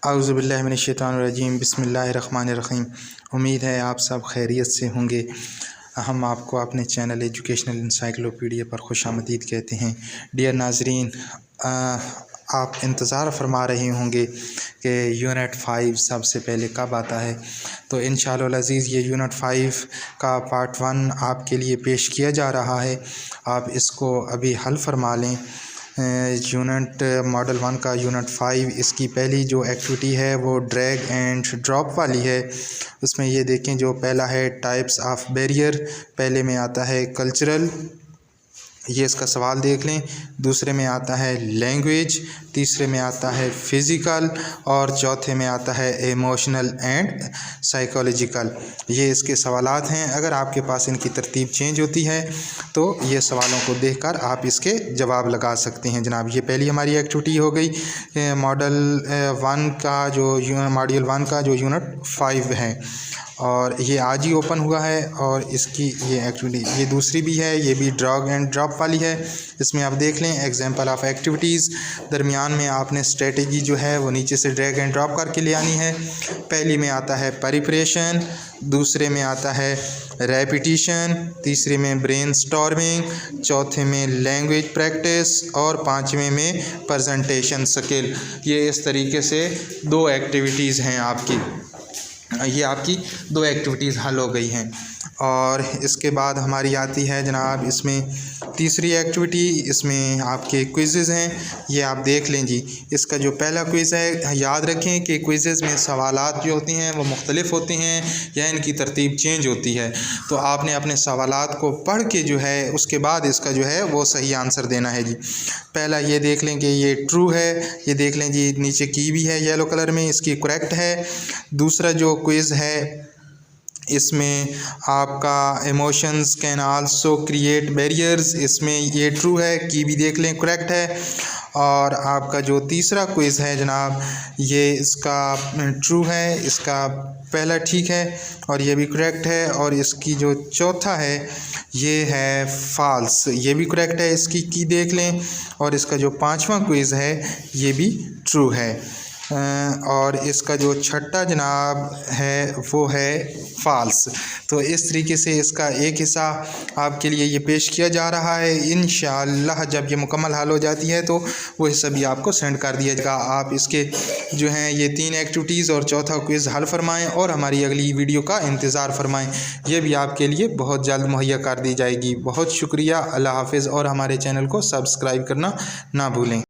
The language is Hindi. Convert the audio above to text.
औज़ुबिल्लाहि मिनश्शैतानिर्रजीम बिस्मिल्लाहिर्रहमानिर्रहीम। उम्मीद है आप सब खैरियत से होंगे। हम आपको अपने चैनल एजुकेशनल इंसाइक्लोपीडिया पर खुशामदीद कहते हैं। डियर नाज़रीन, आप इंतज़ार फरमा रहे होंगे कि यूनिट 5 सबसे पहले कब आता है। तो इंशाअल्लाह अज़ीज़ ये यूनिट 5 का पार्ट 1 आपके लिए पेश किया जा रहा है। आप इसको अभी हल फरमा लें। यूनिट मॉडल 1 का यूनिट 5, इसकी पहली जो एक्टिविटी है वो ड्रैग एंड ड्रॉप वाली है। उसमें ये देखें, जो पहला है टाइप्स ऑफ बैरियर, पहले में आता है कल्चरल, ये इसका सवाल देख लें। दूसरे में आता है लैंग्वेज, तीसरे में आता है फ़िज़िकल और चौथे में आता है इमोशनल एंड साइकोलॉजिकल। ये इसके सवालात हैं। अगर आपके पास इनकी तरतीब चेंज होती है तो ये सवालों को देखकर आप इसके जवाब लगा सकते हैं जनाब। ये पहली हमारी एक्टिविटी हो गई मॉडल 1 का जो यूनिट 5 है, और ये आज ही ओपन हुआ है। और इसकी ये एक्टिविटी ये दूसरी भी है, ये भी ड्रैग एंड ड्रॉप वाली है। इसमें आप देख लें एग्जांपल ऑफ एक्टिविटीज़। दरमियान में आपने स्ट्रेटजी जो है वो नीचे से ड्रैग एंड ड्रॉप करके ले आनी है। पहली में आता है प्रिपरेशन, दूसरे में आता है रेपिटिशन, तीसरे में ब्रेनस्टॉर्मिंग, चौथे में लैंग्वेज प्रैक्टिस और पाँचवें में प्रेजेंटेशन स्किल। ये इस तरीके से 2 एक्टिविटीज़ हैं आपकी। ये आपकी 2 एक्टिविटीज़ हल हो गई हैं। और इसके बाद हमारी आती है जनाब इसमें तीसरी एक्टिविटी। इसमें आपके क्विज़ेज़ हैं, ये आप देख लें जी। इसका जो पहला क्विज़ है, याद रखें कि क्विज़ेज़ में सवालात जो होती हैं वो मुख्तलिफ होती हैं या इनकी तरतीब चेंज होती है। तो आपने अपने सवालात को पढ़ के जो है उसके बाद इसका जो है वो सही आंसर देना है जी। पहला ये देख लें कि ये ट्रू है, ये देख लें जी, नीचे की भी है येलो कलर में, इसकी करेक्ट है। दूसरा जो क्विज़ है इसमें आपका emotions can also create barriers, इसमें ये ट्रू है, की भी देख लें करेक्ट है। और आपका जो तीसरा क्विज़ है जनाब, ये इसका ट्रू है, इसका पहला ठीक है और ये भी करेक्ट है। और इसकी जो चौथा है ये है फॉल्स, ये भी करेक्ट है, इसकी की देख लें। और इसका जो 5वां क्विज़ है ये भी ट्रू है। और इसका जो छठा जनाब है वो है फॉल्स। तो इस तरीके से इसका एक हिस्सा आपके लिए ये पेश किया जा रहा है। इंशाअल्लाह जब ये मुकम्मल हल हो जाती है तो वो हिस्सा भी आपको सेंड कर दिया जाएगा। आप इसके जो हैं ये 3 एक्टिविटीज़ और चौथा क्विज़ हल फरमाएँ और हमारी अगली वीडियो का इंतज़ार फरमाएँ। ये भी आपके लिए बहुत जल्द मुहैया कर दी जाएगी। बहुत शुक्रिया, अल्लाह हाफ़िज़। और हमारे चैनल को सब्सक्राइब करना ना भूलें।